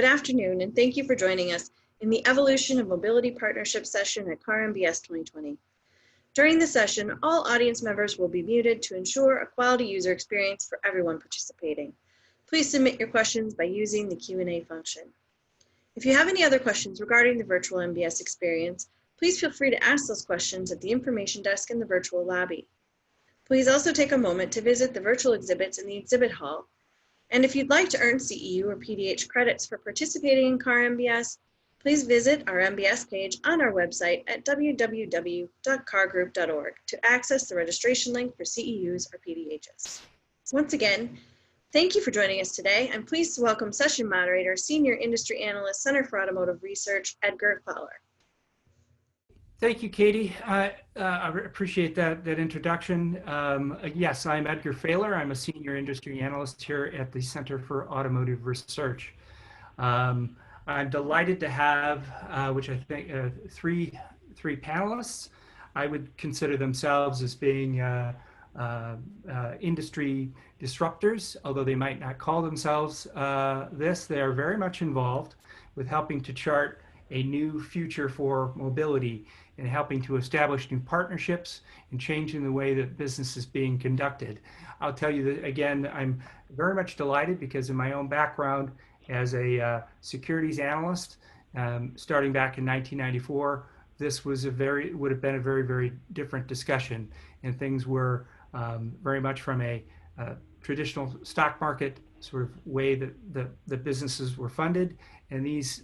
afternoon, and thank you for joining us in the Evolution of Mobility Partnership session at CAR MBS 2020. During the session, all audience members will be muted to ensure a quality user experience for everyone participating. Please submit your questions by using the Q&A function. If you have any other questions regarding the virtual MBS experience, please feel free to ask those questions at the information desk in the virtual lobby. Please also take a moment to visit the virtual exhibits in the exhibit hall. And if you'd like to earn CEU or PDH credits for participating in CAR MBS, please visit our MBS page on our website at www.cargroup.org to access the registration link for CEUs or PDHs. Once again, thank you for joining us today. I'm pleased to welcome session moderator, Senior Industry Analyst, Center for Automotive Research, Edgar Faler. Thank you, Katie. I appreciate that introduction. Yes, I'm Edgar Faler. I'm a Senior Industry Analyst here at the Center for Automotive Research. I'm delighted to have, which I think, three panelists. I would consider themselves as being industry disruptors, although they might not call themselves this. They are very much involved with helping to chart a new future for mobility and helping to establish new partnerships and changing the way that business is being conducted. I'll tell you that, again, I'm very much delighted because in my own background as a securities analyst, starting back in 1994, this was would have been a very, very different discussion, and things were very much from a traditional stock market sort of way that the businesses were funded, and these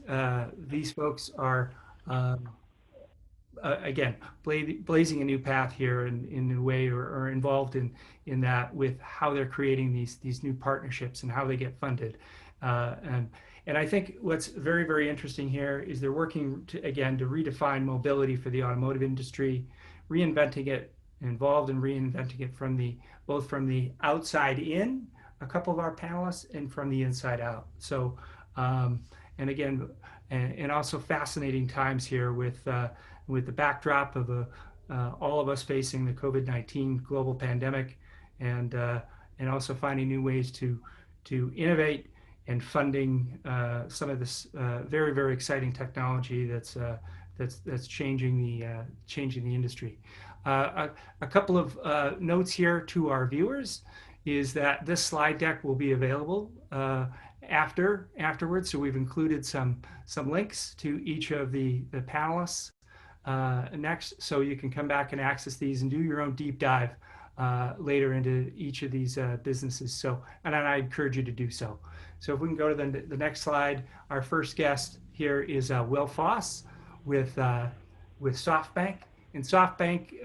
folks are again blazing a new path here in a way, or involved in that with how they're creating these new partnerships and how they get funded, and I think what's very, very interesting here is they're working to redefine mobility for the automotive industry, reinventing it, involved in reinventing it both from the outside in, a couple of our panelists, and from the inside out. So, and again, and also fascinating times here with the backdrop of all of us facing the COVID-19 global pandemic, and also finding new ways to innovate and funding some of this very, very exciting technology that's changing the industry. A couple of notes here to our viewers is that this slide deck will be available afterwards. So we've included some links to each of the panelists next, so you can come back and access these and do your own deep dive later into each of these businesses. So, and I encourage you to do so. So if we can go to the next slide, our first guest here is Will Foss with Softbank. And Softbank,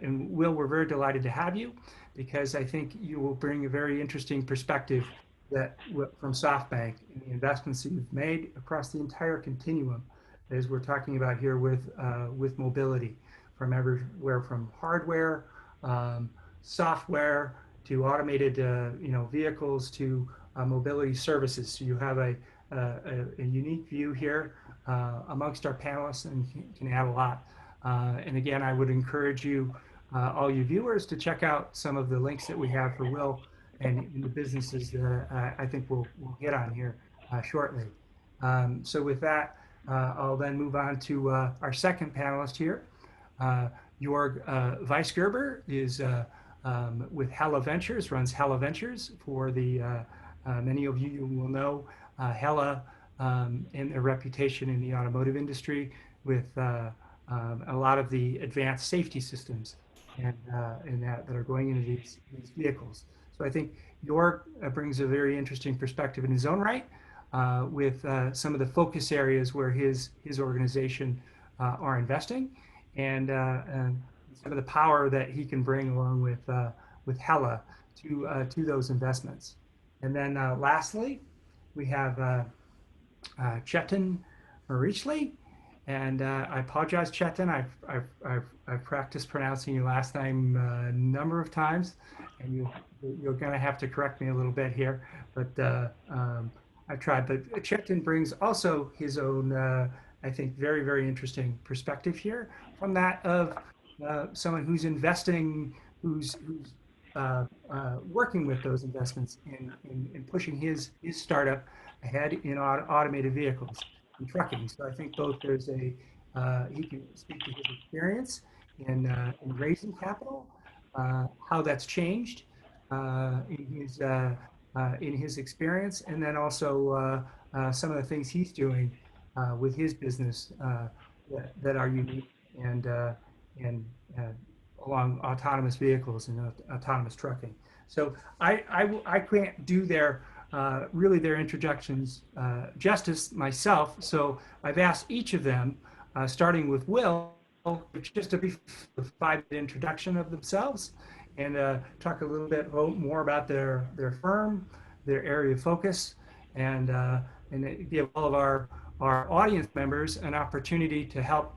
and Will, we're very delighted to have you, because I think you will bring a very interesting perspective from Softbank and the investments that you've made across the entire continuum, as we're talking about here with mobility, from everywhere from hardware, software, to automated vehicles, to mobility services. So you have a unique view here amongst our panelists, and can add a lot. And again, I would encourage you, all you viewers, to check out some of the links that we have for Will and the businesses that I think we'll get on here shortly. So with that, I'll then move on to our second panelist here. Jorg Weisgerber is with Hella Ventures, runs Hella Ventures for the, many of you will know Hella and their reputation in the automotive industry with a lot of the advanced safety systems and that are going into these vehicles. So I think Jorg brings a very interesting perspective in his own right, with some of the focus areas where his organization are investing, and some of the power that he can bring along with Hella to those investments. And then lastly, we have Chittenden, and I apologize, Chittenden. I've practiced pronouncing your last name a number of times, and you're going to have to correct me a little bit here, but I've tried. But Chittenden brings also his own, I think, very, very interesting perspective here, from that of someone who's investing, who's working with those investments in pushing his startup ahead in automated vehicles and trucking. So I think both there's he can speak to his experience in raising capital, how that's changed in his experience, and then also some of the things he's doing with his business that are unique and along autonomous vehicles and autonomous trucking. So I can't do really their introductions justice myself. So I've asked each of them, starting with Will, just a brief 5-minute introduction of themselves and talk a little bit more about their firm, their area of focus, and give all of our audience members an opportunity to help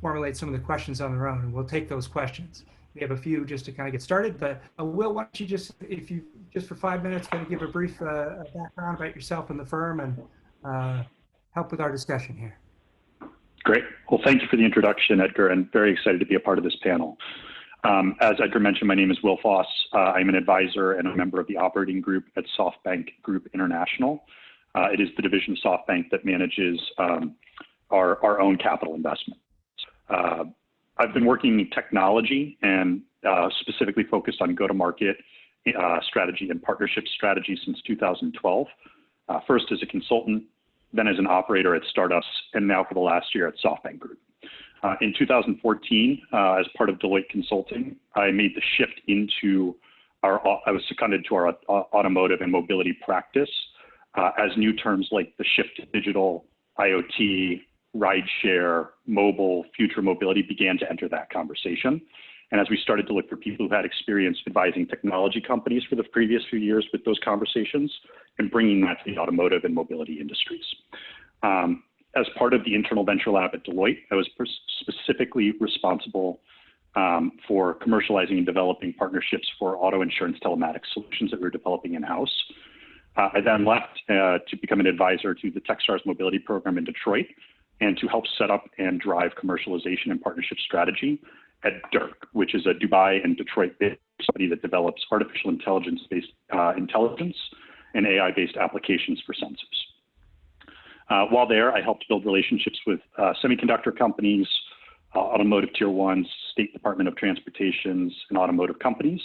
formulate some of the questions on their own, and we'll take those questions. We have a few just to kind of get started, but Will, why don't you just, if you just for 5 minutes, kind of give a brief background about yourself and the firm and help with our discussion here. Great. Well, thank you for the introduction, Edgar, and very excited to be a part of this panel. As Edgar mentioned, my name is Will Foss. I'm an advisor and a member of the operating group at Softbank Group International. It is the division of Softbank that manages our own capital investment. I've been working in technology and specifically focused on go-to-market strategy and partnership strategy since 2012. First as a consultant, then as an operator at startups, and now for the last year at Softbank Group. In 2014, as part of Deloitte Consulting, I made the shift into I was seconded to our automotive and mobility practice as new terms like the shift to digital, IoT, rideshare, mobile, future mobility began to enter that conversation. And as we started to look for people who had experience advising technology companies for the previous few years with those conversations and bringing that to the automotive and mobility industries. As part of the internal venture lab at Deloitte, I was specifically responsible for commercializing and developing partnerships for auto insurance telematics solutions that we were developing in-house. I then left to become an advisor to the Techstars Mobility Program in Detroit and to help set up and drive commercialization and partnership strategy at DIRC, which is a Dubai and Detroit-based company that develops artificial intelligence-based intelligence and AI-based applications for sensors. While there, I helped build relationships with semiconductor companies, automotive tier ones, State Department of Transportations, and automotive companies.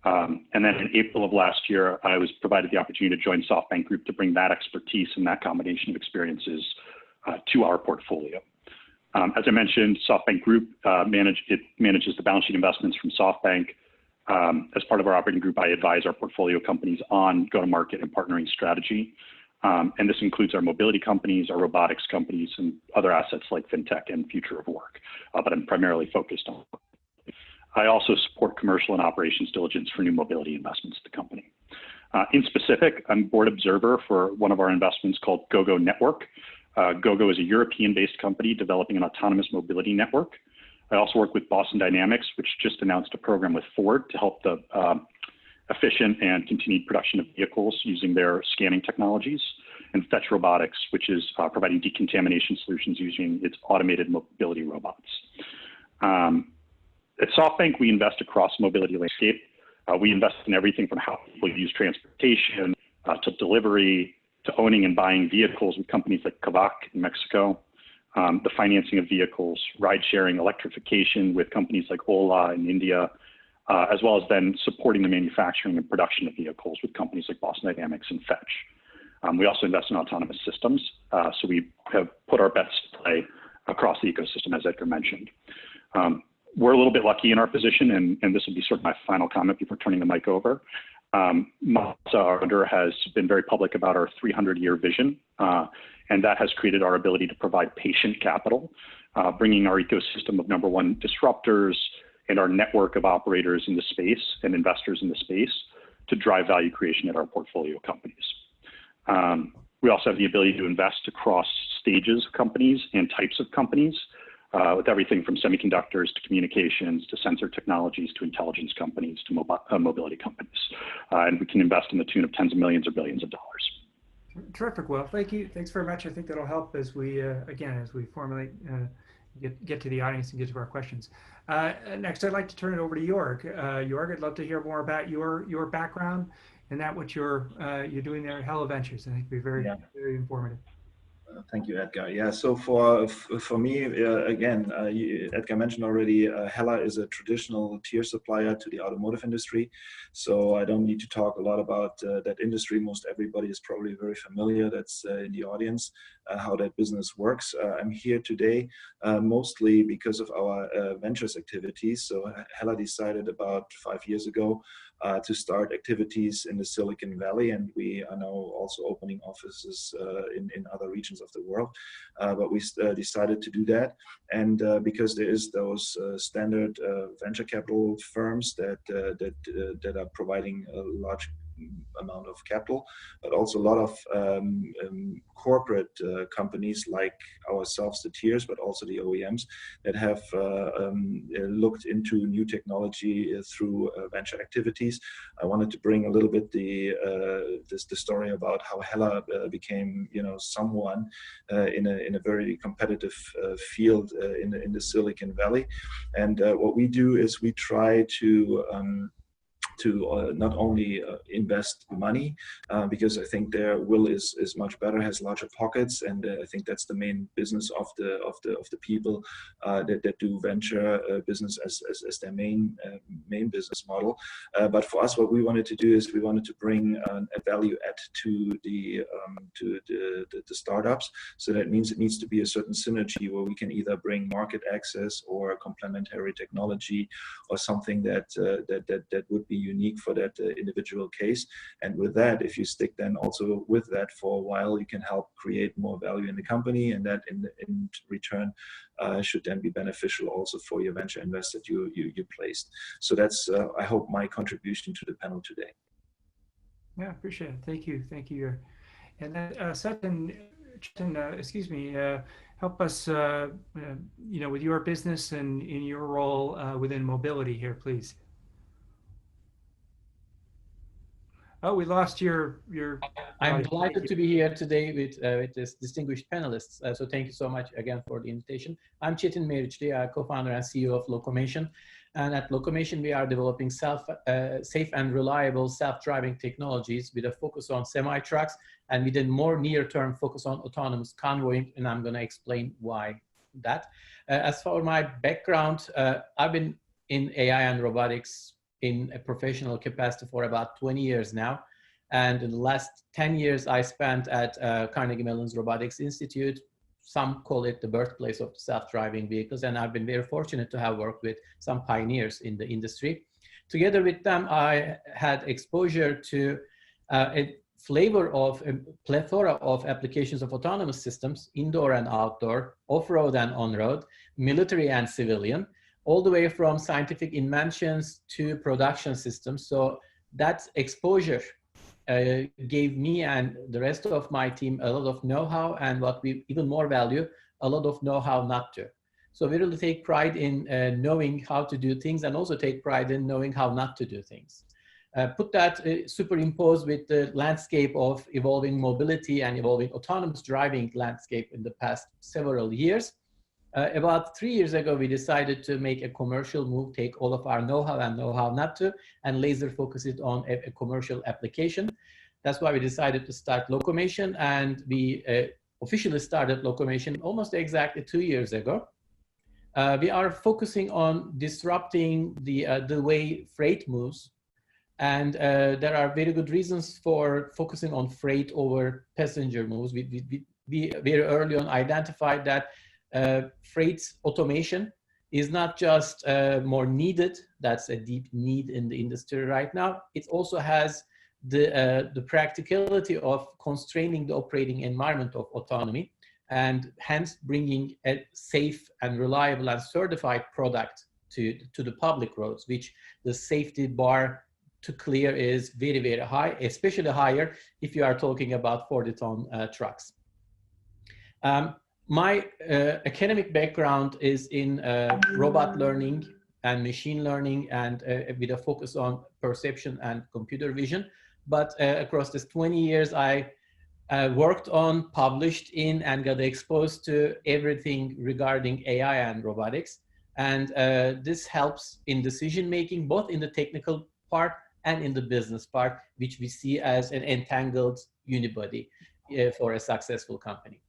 And then in April of last year, I was provided the opportunity to join Softbank Group to bring that expertise and that combination of experiences to our portfolio. As I mentioned, Softbank Group manages the balance sheet investments from Softbank. As part of our operating group, I advise our portfolio companies on go-to-market and partnering strategy. And this includes our mobility companies, our robotics companies, and other assets like fintech and future of work, but I'm primarily focused on. I also support commercial and operations diligence for new mobility investments at the company. In specific, I'm board observer for one of our investments called GoGo Network. GoGo is a European-based company developing an autonomous mobility network. I also work with Boston Dynamics, which just announced a program with Ford to help the efficient and continued production of vehicles using their scanning technologies, and Fetch Robotics, which is providing decontamination solutions using its automated mobility robots. At Softbank, we invest across the mobility landscape. We invest in everything from how people use transportation to delivery, to owning and buying vehicles with companies like Kavak in Mexico, the financing of vehicles, ride sharing, electrification with companies like Ola in India, as well as then supporting the manufacturing and production of vehicles with companies like Boston Dynamics and Fetch. We also invest in autonomous systems, so we have put our bets to play across the ecosystem, as Edgar mentioned. We're a little bit lucky in our position, and this will be sort of my final comment before turning the mic over. Mazda, our founder, has been very public about our 300-year vision, and that has created our ability to provide patient capital, bringing our ecosystem of #1 disruptors and our network of operators in the space and investors in the space to drive value creation at our portfolio companies. We also have the ability to invest across stages of companies and types of companies, with everything from semiconductors to communications to sensor technologies to intelligence companies to mobility companies. And we can invest in the tune of tens of millions or billions of dollars. Terrific. Well, thank you. Thanks very much. I think that'll help as we, again, as we formulate, get to the audience and get to our questions. Next, I'd like to turn it over to Jorg. Jorg, I'd love to hear more about your background and that what you're doing there at Hella Ventures. I think it'd be very, very informative. Thank you, Edgar. Yeah, so for me, again, Edgar mentioned already, Hella is a traditional tier supplier to the automotive industry. So I don't need to talk a lot about that industry. Most everybody is probably very familiar that's in the audience, how that business works. I'm here today mostly because of our ventures activities. So Hella decided about 5 years ago to start activities in the Silicon Valley, and we are now also opening offices in other regions of the world. But we decided to do that, and because there is those standard venture capital firms that are providing a large amount of capital, but also a lot of corporate companies like ourselves, the tiers, but also the OEMs that have looked into new technology through venture activities. I wanted to bring a little bit the story about how Hella became, someone in a very competitive field in the Silicon Valley. And what we do is we try to not only invest money, because I think their will is much better, has larger pockets, and I think that's the main business of the people that do venture business as their main business model. But for us, what we wanted to do is we wanted to bring a value add to the startups. So that means it needs to be a certain synergy where we can either bring market access or complementary technology or something that would be unique for that individual case. And with that, if you stick then also with that for a while, you can help create more value in the company, and that in return should then be beneficial also for your venture investor you placed. So that's I hope my contribution to the panel today. Yeah, appreciate it. Thank you. And then Chittenden, excuse me, help us with your business and in your role within mobility here, please. Oh, we lost your. I'm delighted to be here today with this distinguished panelists. So thank you so much again for the invitation. I'm Chittenden, co-founder and CEO of Locomation. And at Locomation, we are developing safe and reliable self-driving technologies with a focus on semi-trucks and with a more near-term focus on autonomous convoying. And I'm going to explain why that. As for my background, I've been in AI and robotics in a professional capacity for about 20 years now. And in the last 10 years, I spent at Carnegie Mellon's Robotics Institute. Some call it the birthplace of self-driving vehicles. And I've been very fortunate to have worked with some pioneers in the industry. Together with them, I had exposure to a plethora of applications of autonomous systems, indoor and outdoor, off-road and on-road, military and civilian, all the way from scientific inventions to production systems. So that exposure gave me and the rest of my team a lot of know-how, and what we even more value, a lot of know-how not to. So we really take pride in knowing how to do things, and also take pride in knowing how not to do things. Put that superimposed with the landscape of evolving mobility and evolving autonomous driving landscape in the past several years. About 3 years ago, we decided to make a commercial move, take all of our know-how and know-how not to, and laser focus it on a commercial application. That's why we decided to start Locomation, and we officially started Locomation almost exactly 2 years ago. We are focusing on disrupting the way freight moves, and there are very good reasons for focusing on freight over passenger moves. We very early on identified that freight automation is not just more needed, that's a deep need in the industry right now. It also has the practicality of constraining the operating environment of autonomy, and hence bringing a safe and reliable and certified product to the public roads, which the safety bar to clear is very, very high, especially higher if you are talking about 40-ton trucks. My academic background is in robot learning and machine learning, and with a focus on perception and computer vision. But across this 20 years, I worked on, published in, and got exposed to everything regarding AI and robotics. And this helps in decision making, both in the technical part and in the business part, which we see as an entangled unibody for a successful company.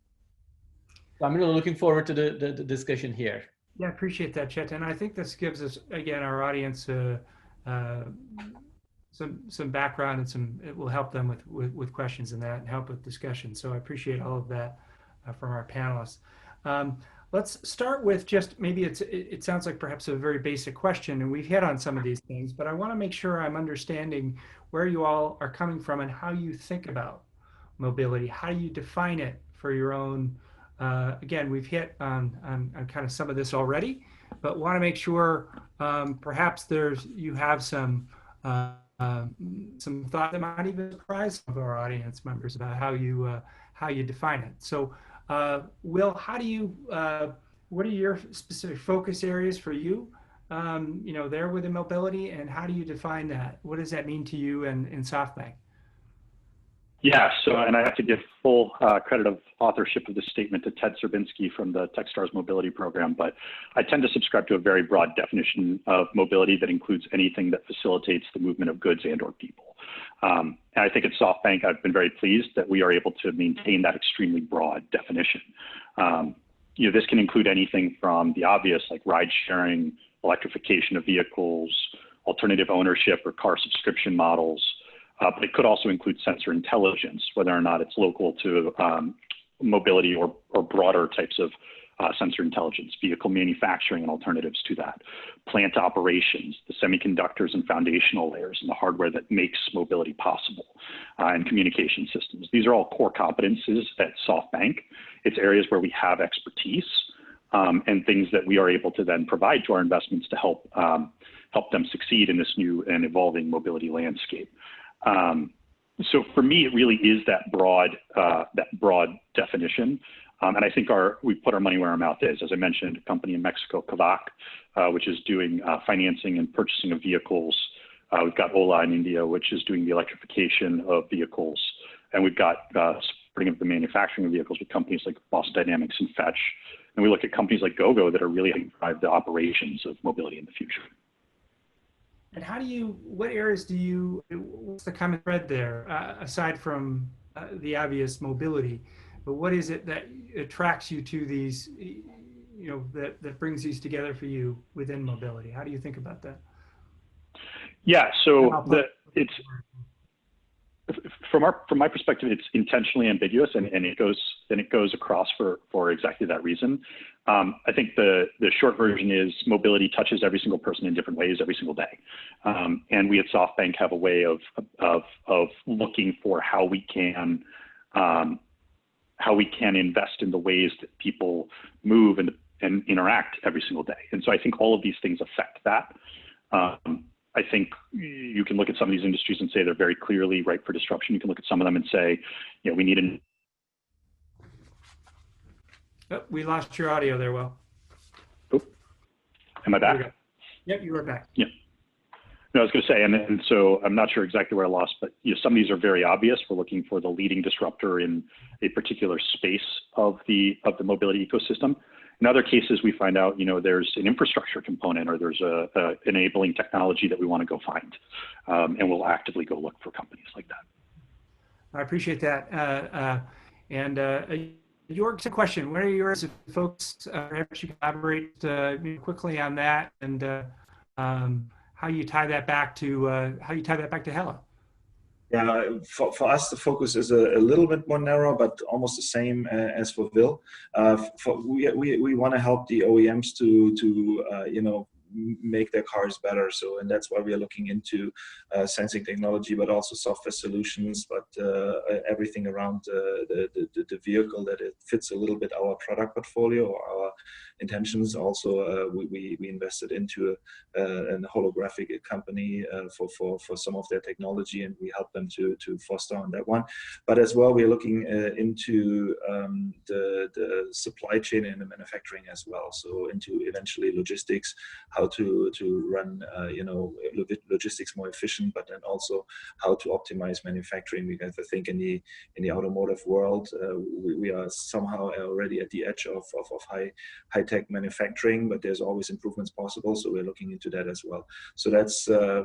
So I'm really looking forward to the discussion here. Yeah, I appreciate that, Chet. And I think this gives us, again, our audience some background and it will help them with questions and that and help with discussion. So I appreciate all of that from our panelists. Let's start with just maybe it sounds like perhaps a very basic question, and we've hit on some of these things, but I want to make sure I'm understanding where you all are coming from and how you think about mobility. How do you define it for your own? Again, we've hit on kind of some of this already, but want to make sure perhaps you have some thought that might even surprise some of our audience members about how you define it. So, Will, how do you? What are your specific focus areas for you? There within mobility, and how do you define that? What does that mean to you in SoftBank? Yeah, and I have to give full credit of authorship of this statement to Ted Serbinski from the Techstars Mobility Program, but I tend to subscribe to a very broad definition of mobility that includes anything that facilitates the movement of goods and or people. And I think at SoftBank, I've been very pleased that we are able to maintain that extremely broad definition. This can include anything from the obvious, like ride sharing, electrification of vehicles, alternative ownership or car subscription models, but it could also include sensor intelligence, whether or not it's local to mobility or broader types of sensor intelligence, vehicle manufacturing and alternatives to that, plant operations, the semiconductors and foundational layers and the hardware that makes mobility possible, and communication systems. These are all core competencies at SoftBank. It's areas where we have expertise and things that we are able to then provide to our investments to help them succeed in this new and evolving mobility landscape. So for me, it really is that broad definition. And I think we put our money where our mouth is. As I mentioned, a company in Mexico, Kavak, which is doing financing and purchasing of vehicles. We've got Ola in India, which is doing the electrification of vehicles. And we've got supporting of the manufacturing of vehicles with companies like Foss Dynamics and Fetch. And we look at companies like GoGo that are really going to drive the operations of mobility in the future. And what areas what's the common thread there, aside from the obvious mobility, but what is it that attracts you to these, that brings these together for you within mobility? How do you think about that? Yeah, so it's, from my perspective, it's intentionally ambiguous, and it goes across for exactly that reason. I think the short version is mobility touches every single person in different ways every single day, and we at SoftBank have a way of looking for how we can invest in the ways that people move and interact every single day. And so I think all of these things affect that. I think you can look at some of these industries and say they're very clearly ripe for disruption. You can look at some of them and say, we need an... Oh, we lost your audio there, Will. Oh, am I back? Yep, you are back. Yeah. No, I was going to say, and so I'm not sure exactly where I lost, but some of these are very obvious. We're looking for the leading disruptor in a particular space of the mobility ecosystem. In other cases, we find out, there's an infrastructure component or there's a enabling technology that we want to go find, and we'll actively go look for companies like that. I appreciate that. York's a question. What are yours, folks? Perhaps you can elaborate quickly on that, and how you tie that back to Hella. Yeah, for us, the focus is a little bit more narrow, but almost the same as for Will. We want to help the OEMs to make their cars better. And that's why we are looking into sensing technology, but also software solutions, but everything around the vehicle that it fits a little bit our product portfolio or our intentions. Also, we invested into a holographic company for some of their technology, and we help them to foster on that one. But as well, we're looking into the supply chain and the manufacturing as well. So into eventually logistics, how to run logistics more efficient, but then also how to optimize manufacturing. Because I think in the automotive world, we are somehow already at the edge of high tech manufacturing, but there's always improvements possible. So we're looking into that as well. So that's a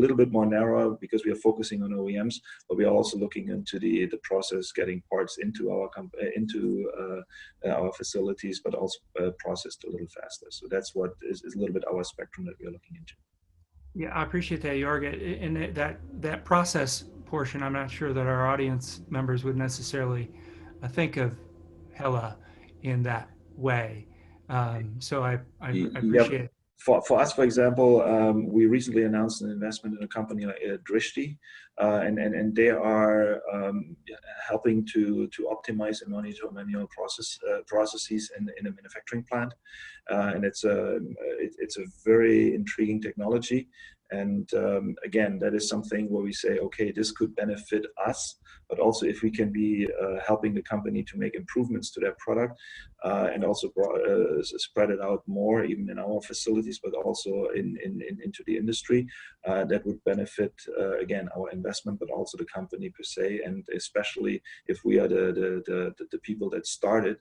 little bit more narrow because we are focusing on OEMs, but we are also looking into the process, getting parts into our facilities, but also processed a little faster. So that's what is a little bit our spectrum that we are looking into. Yeah, I appreciate that, Jorg. And that process portion, I'm not sure that our audience members would necessarily think of Hella in that way. So I appreciate it. For us, for example, we recently announced an investment in a company like Drishti, and they are helping to optimize and monitor manual processes in a manufacturing plant, and it's a very intriguing technology. And again, that is something where we say, okay, this could benefit us, but also if we can be helping the company to make improvements to their product and also spread it out more, even in our facilities, but also into the industry, that would benefit, again, our investment, but also the company per se. And especially if we are the people that started,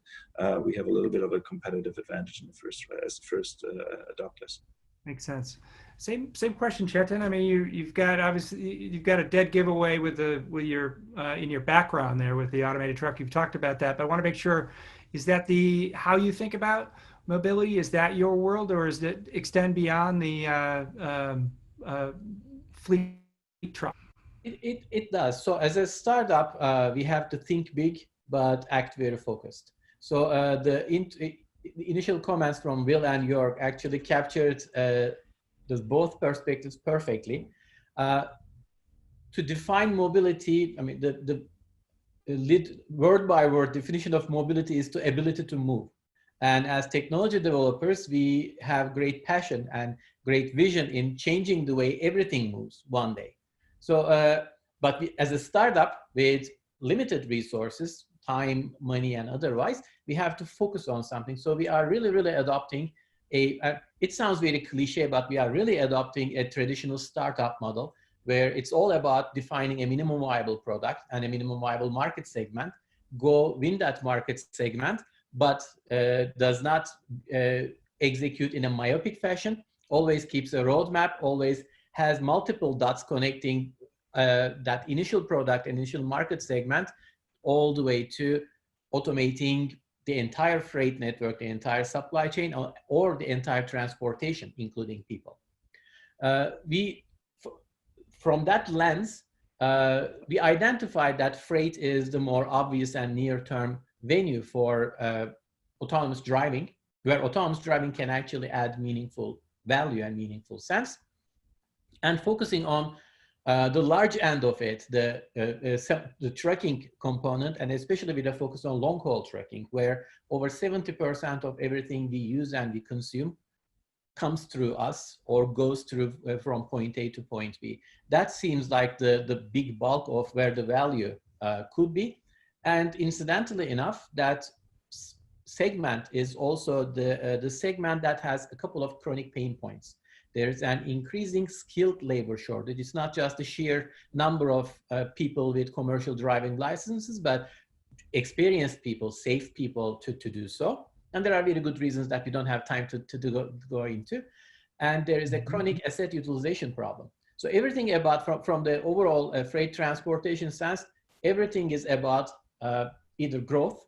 we have a little bit of a competitive advantage in as the first adopters. Makes sense. Same question, Chittenden. I mean, you've got a dead giveaway with your in your background there with the automated truck. You've talked about that, but I want to make sure, is that how you think about mobility? Is that your world, or does it extend beyond the fleet truck? It does. So as a startup, we have to think big but act very focused. So the initial comments from Will and Jorg actually captured both perspectives perfectly. To define mobility, I mean, the word by word definition of mobility is the ability to move. And as technology developers, we have great passion and great vision in changing the way everything moves one day. So, but as a startup with limited resources, time, money, and otherwise, we have to focus on something. So we are really adopting it sounds very cliche, but we are really adopting a traditional startup model where it's all about defining a minimum viable product and a minimum viable market segment, go win that market segment, but does not execute in a myopic fashion, always keeps a roadmap, always has multiple dots connecting that initial product, initial market segment, all the way to automating the entire freight network, the entire supply chain, or the entire transportation, including people. From that lens, we identified that freight is the more obvious and near-term venue for autonomous driving, where autonomous driving can actually add meaningful value and meaningful sense. And focusing on the large end of it, the trucking component, and especially with a focus on long-haul trucking, where over 70% of everything we use and we consume comes through us or goes through from point A to point B. That seems like the big bulk of where the value could be. And incidentally enough, that segment is also the segment that has a couple of chronic pain points. There's an increasing skilled labor shortage. It's not just the sheer number of people with commercial driving licenses, but experienced people, safe people to do so. And there are very good reasons that we don't have time to go into. And there is a chronic asset utilization problem. So everything about, from the overall freight transportation sense, everything is about either growth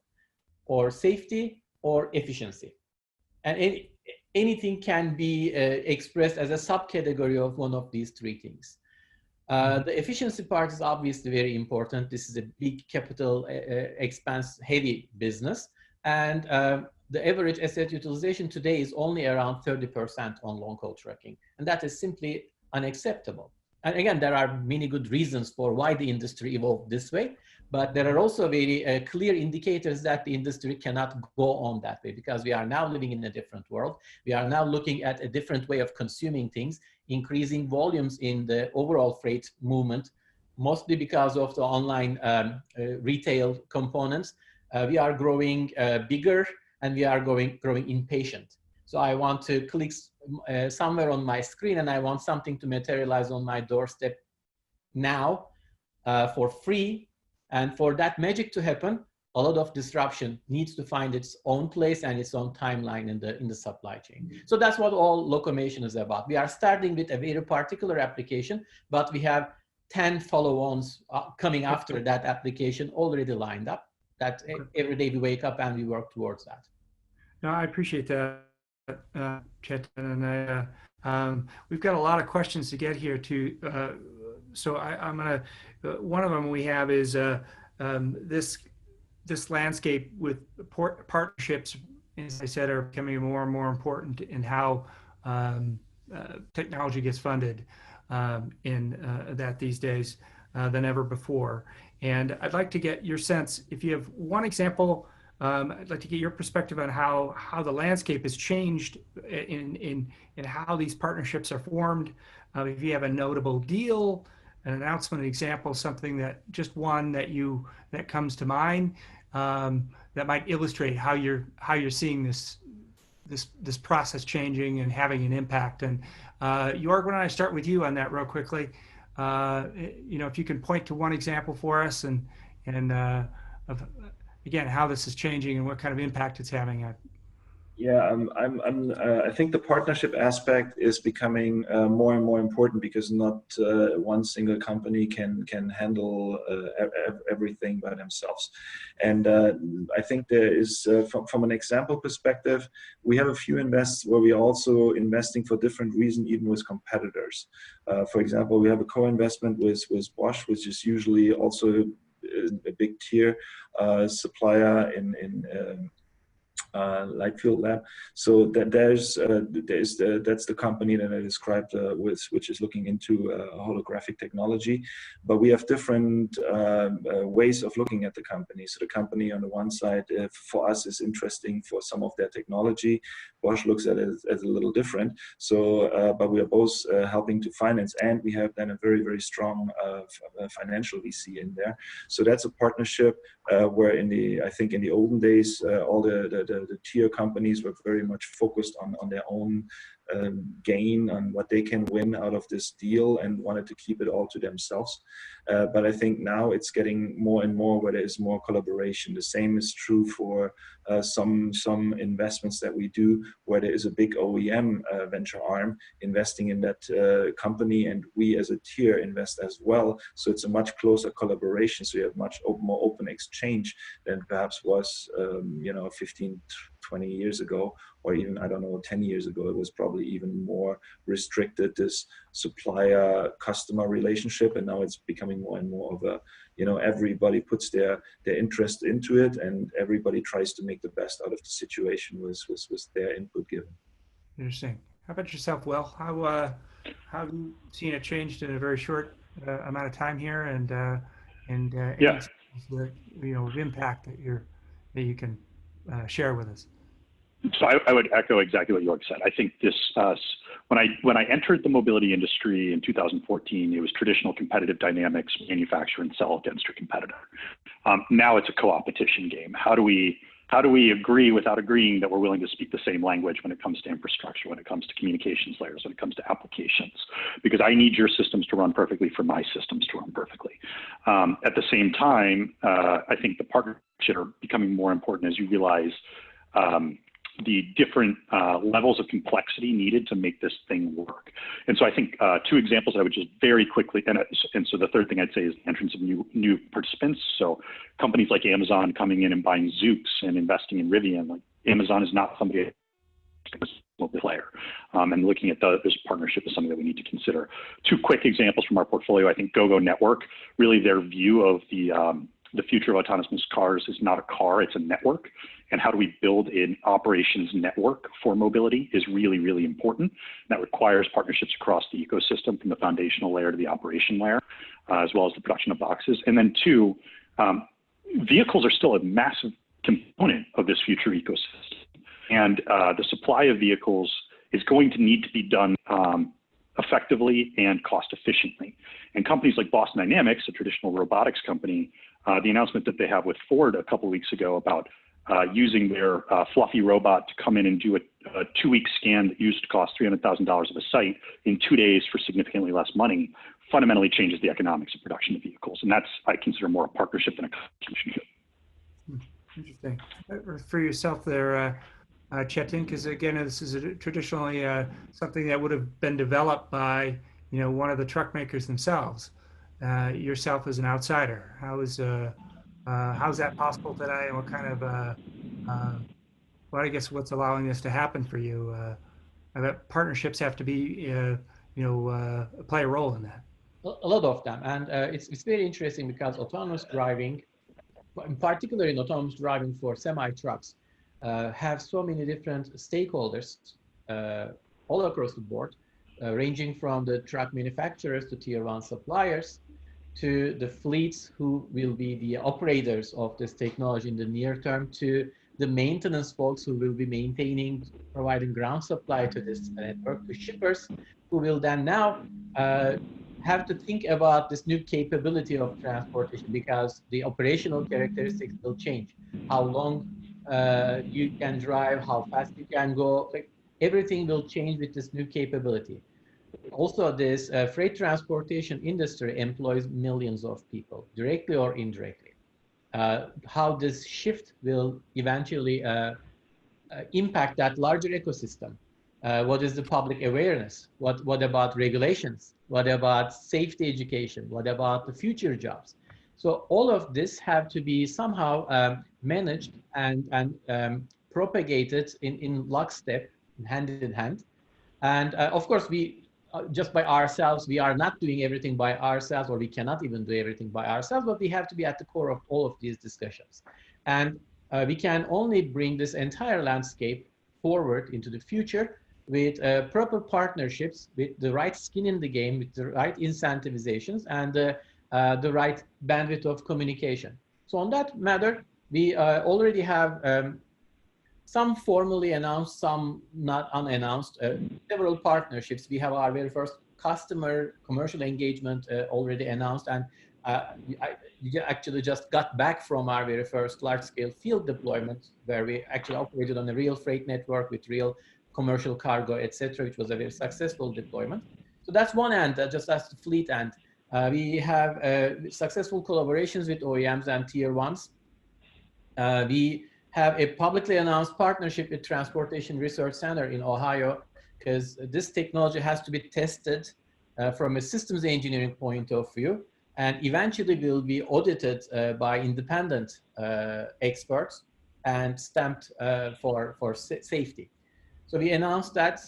or safety or efficiency. And anything can be expressed as a subcategory of one of these three things. The efficiency part is obviously very important. This is a big capital expense heavy business. And the average asset utilization today is only around 30% on long-haul trucking. And that is simply unacceptable. And again, there are many good reasons for why the industry evolved this way. But there are also very clear indicators that the industry cannot go on that way, because we are now living in a different world. We are now looking at a different way of consuming things, increasing volumes in the overall freight movement, mostly because of the online retail components. We are growing bigger, and we are growing impatient. So I want to click somewhere on my screen and I want something to materialize on my doorstep now for free. And for that magic to happen, a lot of disruption needs to find its own place and its own timeline in the supply chain. So that's what all Locomation is about. We are starting with a very particular application, but we have 10 follow-ons coming after that application already lined up. That every day we wake up and we work towards that. No, I appreciate that, Chittenden, and we've got a lot of questions to get here too. So I'm gonna. One of them we have is this landscape with partnerships, as I said, are becoming more and more important in how technology gets funded in that these days than ever before. And I'd like to get your sense, if you have one example, I'd like to get your perspective on how the landscape has changed in how these partnerships are formed. If you have a notable deal, an announcement, an example, something that just one that comes to mind that might illustrate how you're seeing this process changing and having an impact. And Jorg, why don't I start with you on that real quickly? If you can point to one example for us and of again how this is changing and what kind of impact it's having. Yeah, I think the partnership aspect is becoming more and more important because not one single company can handle everything by themselves. And I think there is, from an example perspective, we have a few invests where we are also investing for different reasons, even with competitors. For example, we have a co-investment with Bosch, which is usually also a big tier supplier in Light Field Lab. So that that's the company that I described which is looking into holographic technology. But we have different ways of looking at the company. So the company on the one side, for us, is interesting for some of their technology. Bosch looks at it as a little different. So, but we are both helping to finance, and we have then a very, very strong financial VC in there. So that's a partnership where I think in the olden days, all the tier companies were very much focused on their own gain, on what they can win out of this deal, and wanted to keep it all to themselves. But I think now it's getting more and more where there is more collaboration. The same is true for some investments that we do, where there is a big OEM venture arm investing in that company, and we as a tier invest as well. So it's a much closer collaboration. So you have much more open exchange than perhaps was 15, 20 years ago, or even, I don't know, 10 years ago. It was probably even more restricted, this supplier-customer relationship, and now it's becoming more and more of a, everybody puts their interest into it, and everybody tries to make the best out of the situation with their input given. Interesting. How about yourself, Will? How have you seen it changed in a very short amount of time here, and yeah, of impact that you can share with us? So I would echo exactly what Jorg said. I think this, when I entered the mobility industry in 2014, it was traditional competitive dynamics, manufacture and sell against your competitor. Now it's a co-opetition game. How do we agree without agreeing that we're willing to speak the same language when it comes to infrastructure, when it comes to communications layers, when it comes to applications? Because I need your systems to run perfectly for my systems to run perfectly. At the same time, I think the partnerships are becoming more important as you realize the different levels of complexity needed to make this thing work. And so I think two examples I would just very quickly, and so the third thing I'd say is the entrance of new participants. So companies like Amazon coming in and buying Zoox and investing in Rivian. Like Amazon is not somebody player, and looking at this partnership is something that we need to consider. Two quick examples from our portfolio. I think GoGo Network, really their view of the future of autonomous cars is not a car, it's a network. And how do we build an operations network for mobility is really, really important. That requires partnerships across the ecosystem, from the foundational layer to the operation layer, as well as the production of boxes. And then two, vehicles are still a massive component of this future ecosystem. And the supply of vehicles is going to need to be done effectively and cost efficiently. And companies like Boston Dynamics, a traditional robotics company, the announcement that they have with Ford a couple of weeks ago about using their fluffy robot to come in and do a 2-week scan that used to cost $300,000 of a site in 2 days for significantly less money fundamentally changes the economics of production of vehicles. And that's, I consider, more a partnership than a relationship. Interesting. For yourself there, Chittenden, because again, this is traditionally something that would have been developed by, one of the truck makers themselves. Yourself as an outsider, how's that possible today, and what kind of I guess what's allowing this to happen for you? I bet partnerships have to be play a role in that. A lot of them, and it's very interesting because autonomous driving, in particular in autonomous driving for semi-trucks, have so many different stakeholders all across the board, ranging from the truck manufacturers to tier 1 suppliers to the fleets who will be the operators of this technology in the near term, to the maintenance folks who will be maintaining, providing ground supply to this network, to shippers who will then now have to think about this new capability of transportation, because the operational characteristics will change. How long you can drive, how fast you can go, like, everything will change with this new capability. Also, this freight transportation industry employs millions of people, directly or indirectly. How this shift will eventually impact that larger ecosystem. What is the public awareness? What about regulations? What about safety education? What about the future jobs? So all of this have to be somehow managed and propagated in lockstep, hand in hand. And of course, we just by ourselves, we are not doing everything by ourselves, or we cannot even do everything by ourselves, but we have to be at the core of all of these discussions. And we can only bring this entire landscape forward into the future with proper partnerships, with the right skin in the game, with the right incentivizations, and the right bandwidth of communication. So on that matter, we already have some formally announced, some not unannounced, several partnerships. We have our very first customer commercial engagement already announced, and you actually just got back from our very first large-scale field deployment, where we actually operated on a real freight network with real commercial cargo, etc., which was a very successful deployment. So that's one end, just as the fleet end. We have successful collaborations with OEMs and tier 1s. We have a publicly announced partnership with Transportation Research Center in Ohio, because this technology has to be tested from a systems engineering point of view, and eventually will be audited by independent experts and stamped for safety. So we announced that.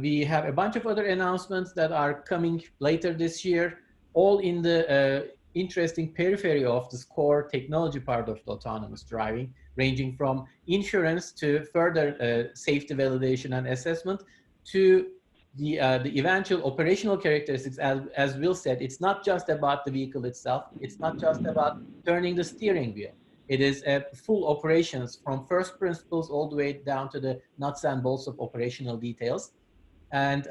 We have a bunch of other announcements that are coming later this year, all in the interesting periphery of this core technology part of the autonomous driving, ranging from insurance to further safety validation and assessment to the eventual operational characteristics. As Will said, it's not just about the vehicle itself. It's not just about turning the steering wheel. It is full operations from first principles all the way down to the nuts and bolts of operational details. And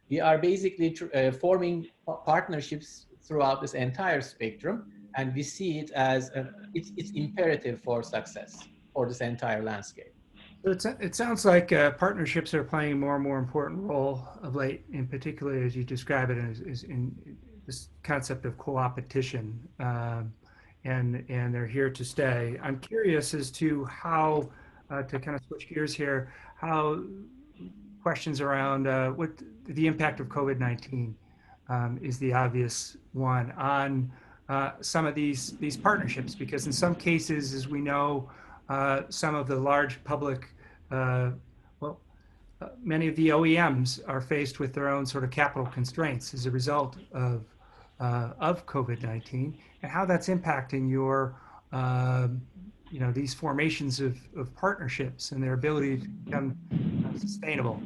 we are basically forming partnerships throughout this entire spectrum, and we see it as it's imperative for success for this entire landscape. So it sounds like partnerships are playing a more and more important role of late, in particular as you describe it, is in this concept of co-opetition, and they're here to stay. I'm curious as to how, to kind of switch gears here, how questions around what the impact of COVID-19 is the obvious one on some of these partnerships, because in some cases, as we know, some of the large public, many of the OEMs are faced with their own sort of capital constraints as a result of COVID-19, and how that's impacting your, these formations of partnerships and their ability to become sustainable.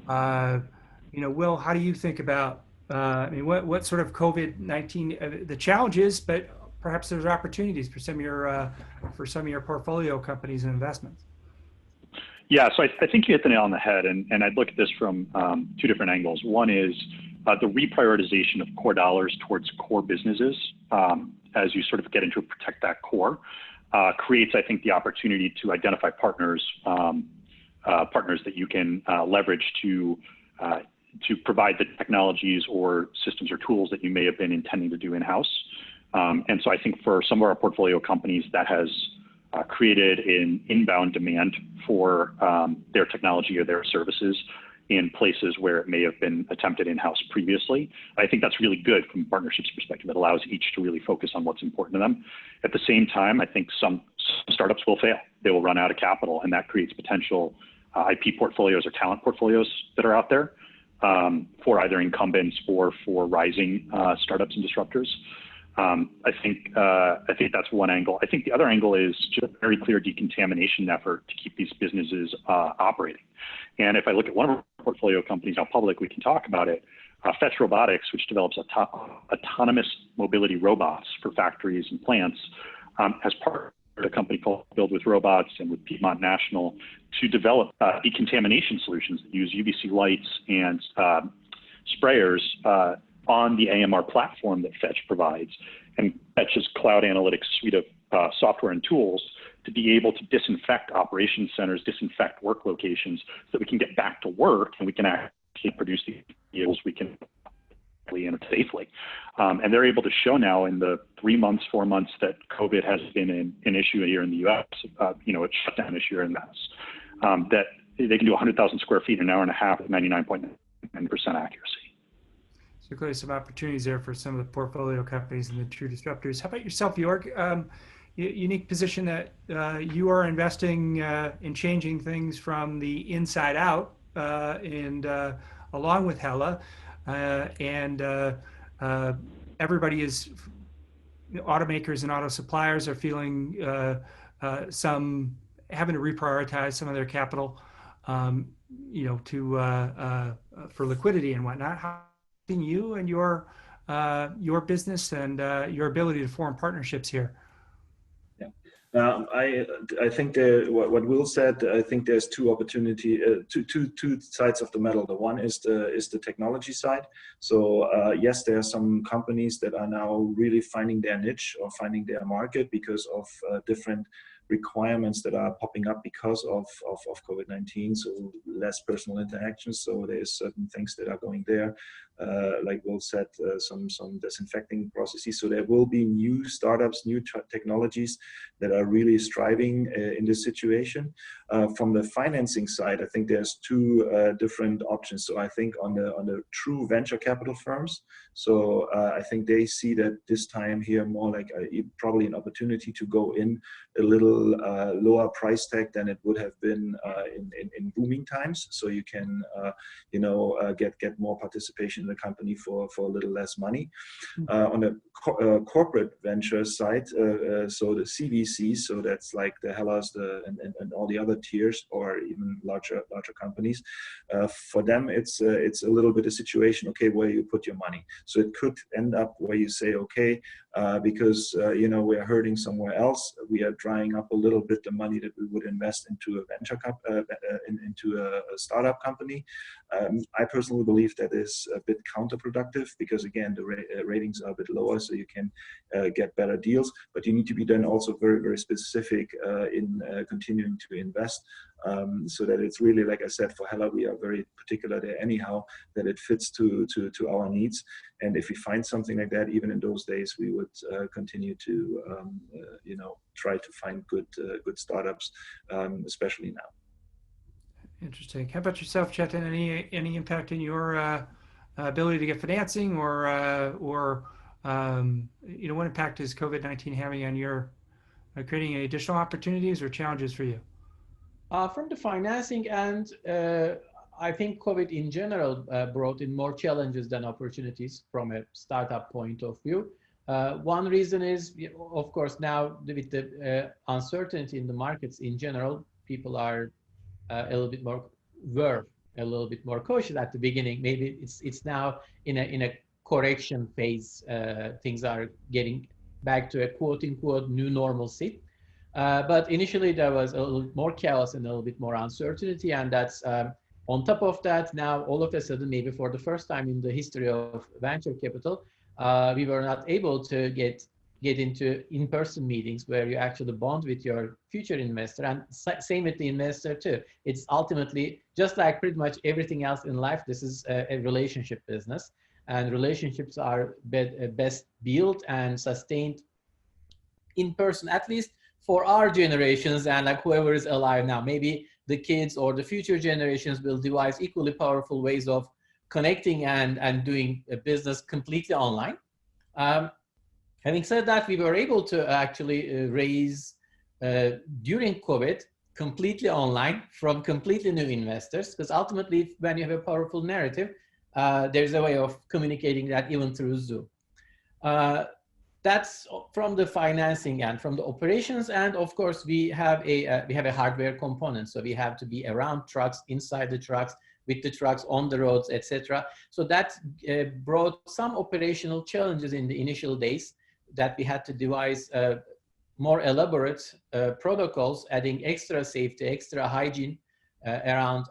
Will, how do you think about what sort of COVID-19 the challenges, but perhaps there's opportunities for some of your portfolio companies and investments? Yeah, so I think you hit the nail on the head, and I'd look at this from two different angles. One is the reprioritization of core dollars towards core businesses as you sort of get into protect that core. creates, I think, the opportunity to identify partners that you can leverage to provide the technologies or systems or tools that you may have been intending to do in-house. And so I think for some of our portfolio companies, that has created an inbound demand for their technology or their services in places where it may have been attempted in-house previously. I think that's really good from a partnerships perspective. It allows each to really focus on what's important to them. At the same time, I think some startups will fail. They will run out of capital, and that creates potential IP portfolios or talent portfolios that are out there for either incumbents or for rising startups and disruptors. I think that's one angle. I think the other angle is just a very clear decontamination effort to keep these businesses operating. And if I look at one of our portfolio companies now public, we can talk about it. Fetch Robotics, which develops autonomous mobility robots for factories and plants, has partnered with a company called Build with Robots and with Piedmont National to develop decontamination solutions that use UVC lights and sprayers on the AMR platform that Fetch provides, and Fetch's cloud analytics suite of software and tools to be able to disinfect operation centers, disinfect work locations, so that we can get back to work and we can actually produce the vehicles we can and safely. And they're able to show now in the 3 months, 4 months that COVID has been an issue here in the U.S., a shutdown issue in that, that they can do 100,000 square feet in an hour and a half at 99.9% accuracy. So clearly some opportunities there for some of the portfolio companies and the true disruptors. How about yourself, Jörg? Unique position that you are investing in changing things from the inside out, and along with Hella, everybody is, automakers and auto suppliers are feeling some having to reprioritize some of their capital, for liquidity and whatnot. How can you and your business and your ability to form partnerships here? I think what Will said. I think there's two sides of the medal. The one is the technology side. So yes, there are some companies that are now really finding their niche or finding their market because of different requirements that are popping up because of COVID-19. So less personal interactions. So there's certain things that are going there. Like Will said, some disinfecting processes. So there will be new startups, new technologies that are really striving in this situation. From the financing side, I think there's two different options. So I think on the true venture capital firms. So I think they see that this time here more like probably an opportunity to go in a little lower price tag than it would have been in booming times. So you can get more participation in the company for a little less money. On the corporate venture side, so the CVCs, so that's like the Hellas and all the other tiers, or even larger companies. For them, it's a little bit a situation, okay, where you put your money. So it could end up where you say, okay, because we are hurting somewhere else, we are drying up a little bit the money that we would invest into a venture into a startup company. I personally believe that is a bit counterproductive because again the ratings are a bit lower, so you can get better deals, but you need to be then also very, very specific in continuing to invest, so that it's really, like I said, for Hella we are very particular there anyhow, that it fits to our needs. And if we find something like that, even in those days, we would continue to try to find good startups, especially now. Interesting. How about yourself, Chittenden? Any impact in your ability to get financing, or what impact is COVID-19 having on your creating any additional opportunities or challenges for you? From the financing end, I think COVID in general brought in more challenges than opportunities from a startup point of view. One reason is, of course, now with the uncertainty in the markets in general, people are a little bit more cautious at the beginning. Maybe it's now in a correction phase. Things are getting back to a quote unquote new normalcy. But initially there was a little more chaos and a little bit more uncertainty, and that's on top of that. Now all of a sudden, maybe for the first time in the history of venture capital, we were not able to get get into in-person meetings where you actually bond with your future investor, and same with the investor too. It's ultimately just like pretty much everything else in life. This is a relationship business, and relationships are best built and sustained in person, at least for our generations and like whoever is alive now. Maybe the kids or the future generations will devise equally powerful ways of connecting and doing a business completely online. Having said that, we were able to actually raise during COVID completely online from completely new investors, because ultimately when you have a powerful narrative, there's a way of communicating that even through Zoom. That's from the financing and from the operations, and of course we have a hardware component, so we have to be around trucks, inside the trucks, with the trucks on the roads, etc. So that brought some operational challenges in the initial days, that we had to devise more elaborate protocols, adding extra safety, extra hygiene around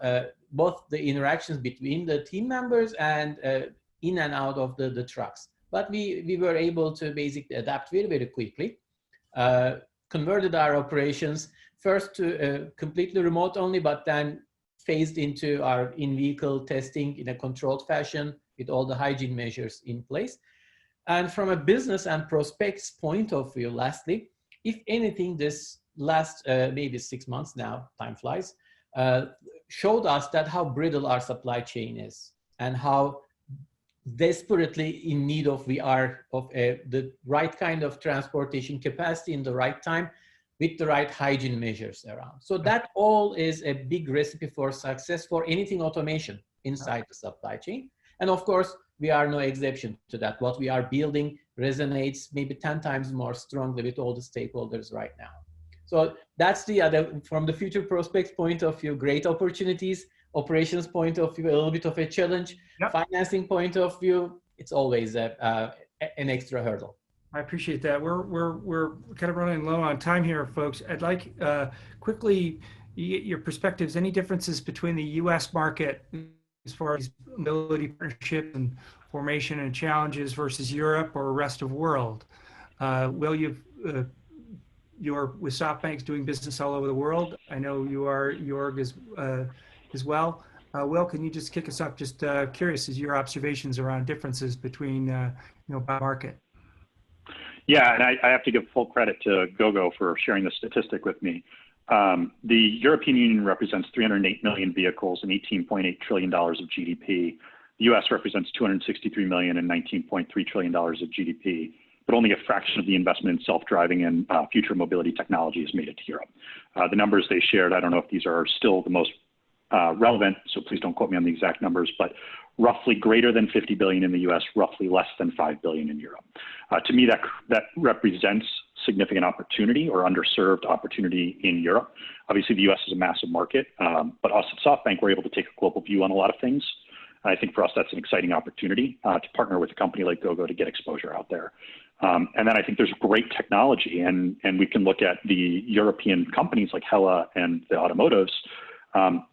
both the interactions between the team members and in and out of the trucks. But we were able to basically adapt very, very quickly, converted our operations first to completely remote only, but then phased into our in-vehicle testing in a controlled fashion with all the hygiene measures in place. And from a business and prospects point of view, lastly, if anything, this last maybe 6 months now, time flies, showed us that how brittle our supply chain is and how desperately in need of we are of the right kind of transportation capacity in the right time with the right hygiene measures around. So that all is a big recipe for success for anything automation inside the supply chain. And of course, we are no exception to that. What we are building resonates maybe 10 times more strongly with all the stakeholders right now. So that's the other, from the future prospects point of view, great opportunities. Operations point of view, a little bit of a challenge. Yep. Financing point of view, it's always an extra hurdle. I appreciate that. We're kind of running low on time here, folks. I'd like quickly your perspectives. Any differences between the U.S. market as far as mobility partnership and formation and challenges versus Europe or rest of world? Will you're with Softbanks doing business all over the world. I know you are, Jorg, as well. Will, can you just kick us off? Just curious as your observations around differences between, by market. Yeah, and I have to give full credit to GoGo for sharing the statistic with me. The European Union represents 308 million vehicles and $18.8 trillion of GDP. The US represents 263 million and $19.3 trillion of GDP, but only a fraction of the investment in self-driving and future mobility technology has made it to Europe. The numbers they shared, I don't know if these are still the most relevant, so please don't quote me on the exact numbers, but roughly greater than 50 billion in the US, roughly less than 5 billion in Europe. To me, that represents significant opportunity or underserved opportunity in Europe. Obviously, the US is a massive market, but us at SoftBank, we're able to take a global view on a lot of things. I think for us, that's an exciting opportunity to partner with a company like GoGo to get exposure out there. And then I think there's great technology, and we can look at the European companies like Hella and the automotives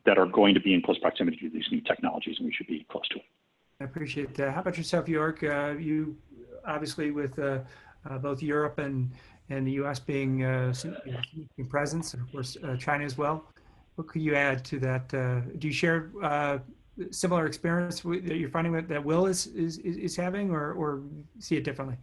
that are going to be in close proximity to these new technologies, and we should be close to it. I appreciate that. How about yourself, Jorg? You obviously with both Europe and the U.S. being in presence, and of course China as well. What could you add to that? Do you share similar experience that you're finding that Will is having, or see it differently?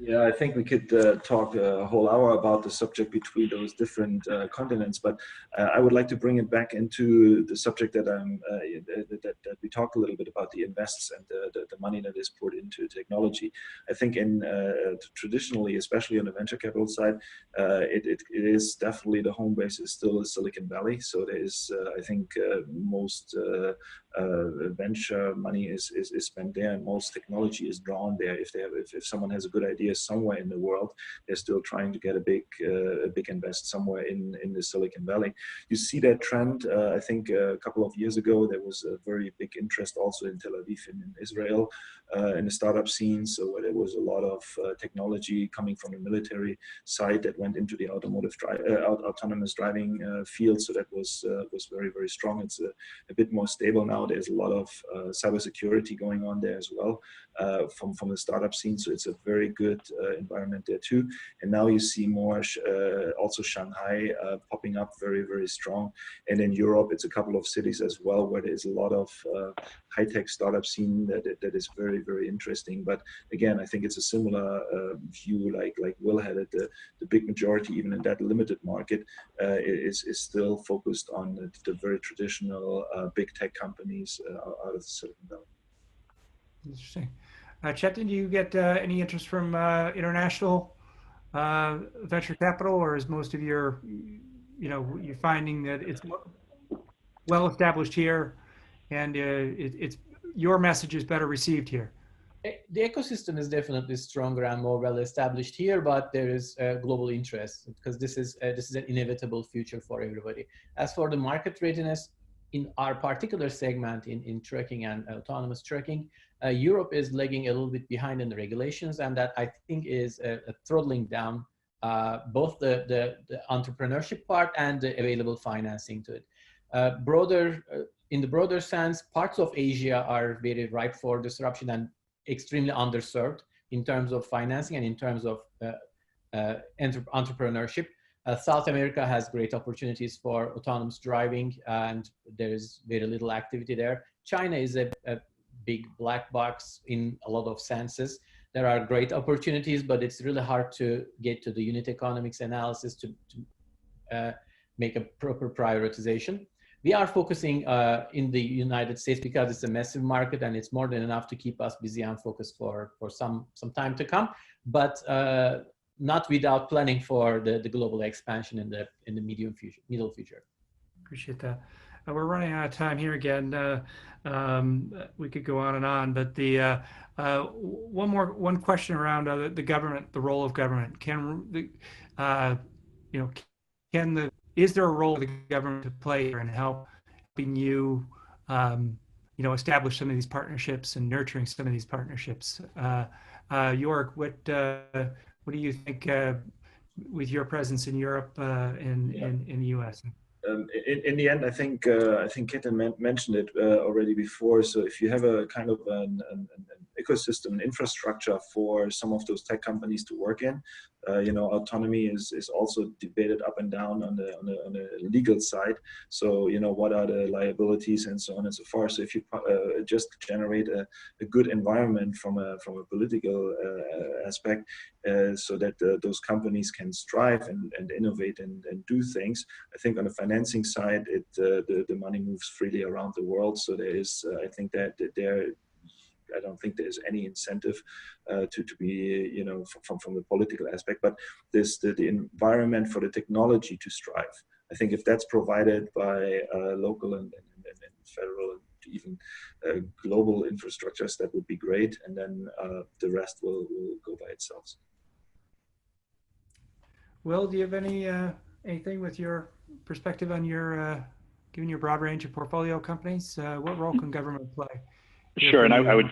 Yeah, I think we could talk a whole hour about the subject between those different continents, but I would like to bring it back into the subject that that we talked a little bit about, the invests and the money that is put into technology. I think traditionally, especially on the venture capital side, it is definitely the home base is still Silicon Valley. So there is, I think, most venture money is spent there, and most technology is drawn there. If someone has a good idea somewhere in the world, they're still trying to get a big invest somewhere in the Silicon Valley. You see that trend. I think a couple of years ago there was a very big interest also in Tel Aviv and in Israel in the startup scene. So there was a lot of technology coming from the military side that went into the autonomous driving field. So that was very, very strong. It's a bit more stable now. There's a lot of cybersecurity going on there as well from the startup scene. So it's a very good good environment there too. And now you see more, also Shanghai popping up very, very strong. And in Europe, it's a couple of cities as well where there's a lot of high-tech startup scene that is very, very interesting. But again, I think it's a similar view like Will had it. The big majority, even in that limited market, is still focused on the very traditional big tech companies out of Silicon Valley. Interesting. Chittenden, do you get any interest from international venture capital, or is most of your, you're finding that it's well established here, and it's your message is better received here? The ecosystem is definitely stronger and more well established here, but there is global interest because this is an inevitable future for everybody. As for the market readiness, in our particular segment in trucking and autonomous trucking, Europe is lagging a little bit behind in the regulations, and that I think is throttling down both the entrepreneurship part and the available financing to it. In the broader sense, parts of Asia are very ripe for disruption and extremely underserved in terms of financing and in terms of entrepreneurship. South America has great opportunities for autonomous driving, and there is very little activity there. China is a big black box in a lot of senses. There are great opportunities, but it's really hard to get to the unit economics analysis to make a proper prioritization. We are focusing in the United States because it's a massive market and it's more than enough to keep us busy and focused for some time to come, but not without planning for the global expansion in the middle future. Appreciate that. We're running out of time here again. We could go on and on, but one question around the government, the role of government. Is there a role for the government to play here in helping you, establish some of these partnerships and nurturing some of these partnerships? Jörg, what do you think with your presence in Europe in the U.S.? In the end, I think Chittenden mentioned it already before. So if you have a kind of an ecosystem, an infrastructure for some of those tech companies to work in, autonomy is also debated up and down on the legal side. So what are the liabilities and so on and so forth. So if you just generate a good environment from a political aspect, so that those companies can strive and innovate and do things, I think on the financing side, the money moves freely around the world. So there is, I think that I don't think there's any incentive to be, from the political aspect, but the environment for the technology to strive. I think if that's provided by local and federal and even global infrastructures, that would be great. And then the rest will go by itself. Will, do you have anything with your perspective on given your broad range of portfolio companies? What role can government play? Sure, and I would,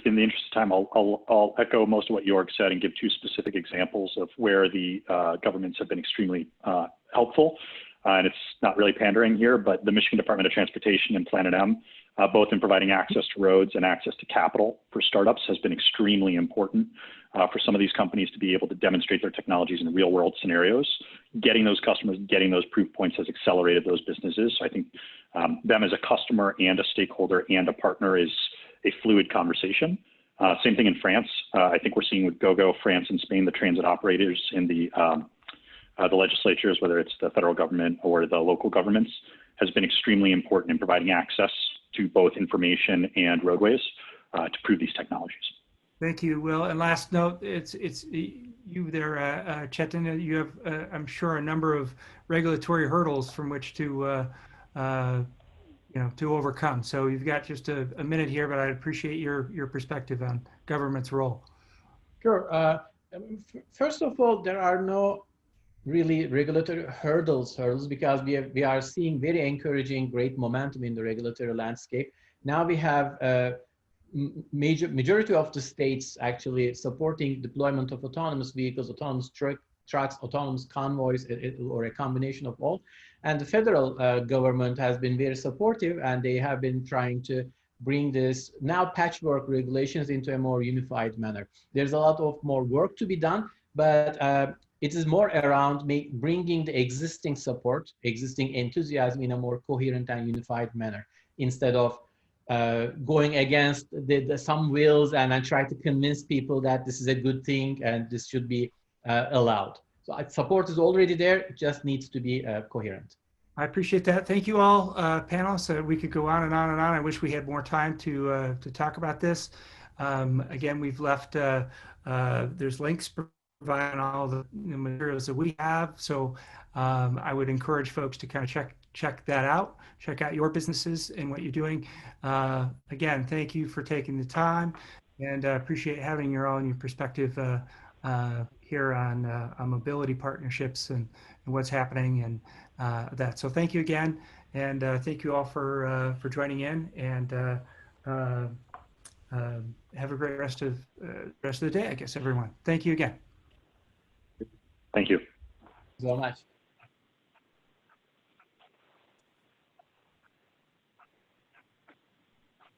in the interest of time, I'll echo most of what Jörg said and give two specific examples of where the governments have been extremely helpful. And it's not really pandering here, but the Michigan Department of Transportation and Planet M, both in providing access to roads and access to capital for startups, has been extremely important for some of these companies to be able to demonstrate their technologies in real world scenarios. Getting those customers, getting those proof points has accelerated those businesses. So I think them as a customer and a stakeholder and a partner is a fluid conversation. Same thing in France. I think we're seeing with GoGo, France and Spain, the transit operators in the legislatures, whether it's the federal government or the local governments, has been extremely important in providing access to both information and roadways to prove these technologies. Thank you, Will. And last note, it's you there, Chittenden. You have, I'm sure, a number of regulatory hurdles from which to overcome. So you've got just a minute here, but I'd appreciate your perspective on government's role. Sure. First of all, there are no really regulatory hurdles because we are seeing very encouraging, great momentum in the regulatory landscape. Now we have majority of the states actually supporting deployment of autonomous vehicles, autonomous trucks, autonomous convoys, or a combination of all. And the federal government has been very supportive, and they have been trying to bring this now patchwork regulations into a more unified manner. There's a lot of more work to be done, but it is more around bringing the existing support, existing enthusiasm in a more coherent and unified manner, instead of going against some wills and then try to convince people that this is a good thing and this should be allowed. So support is already there, it just needs to be coherent. I appreciate that. Thank you all, panelists. We could go on and on and on. I wish we had more time to talk about this. Again, we've left, there's links providing all the materials that we have. So I would encourage folks to kind of check that out, check out your businesses and what you're doing. Again, thank you for taking the time, and appreciate having your own perspective here on mobility partnerships and what's happening and that. So thank you again, and thank you all for joining in, and have a great rest of the day, I guess, everyone. Thank you again. Thank you So much.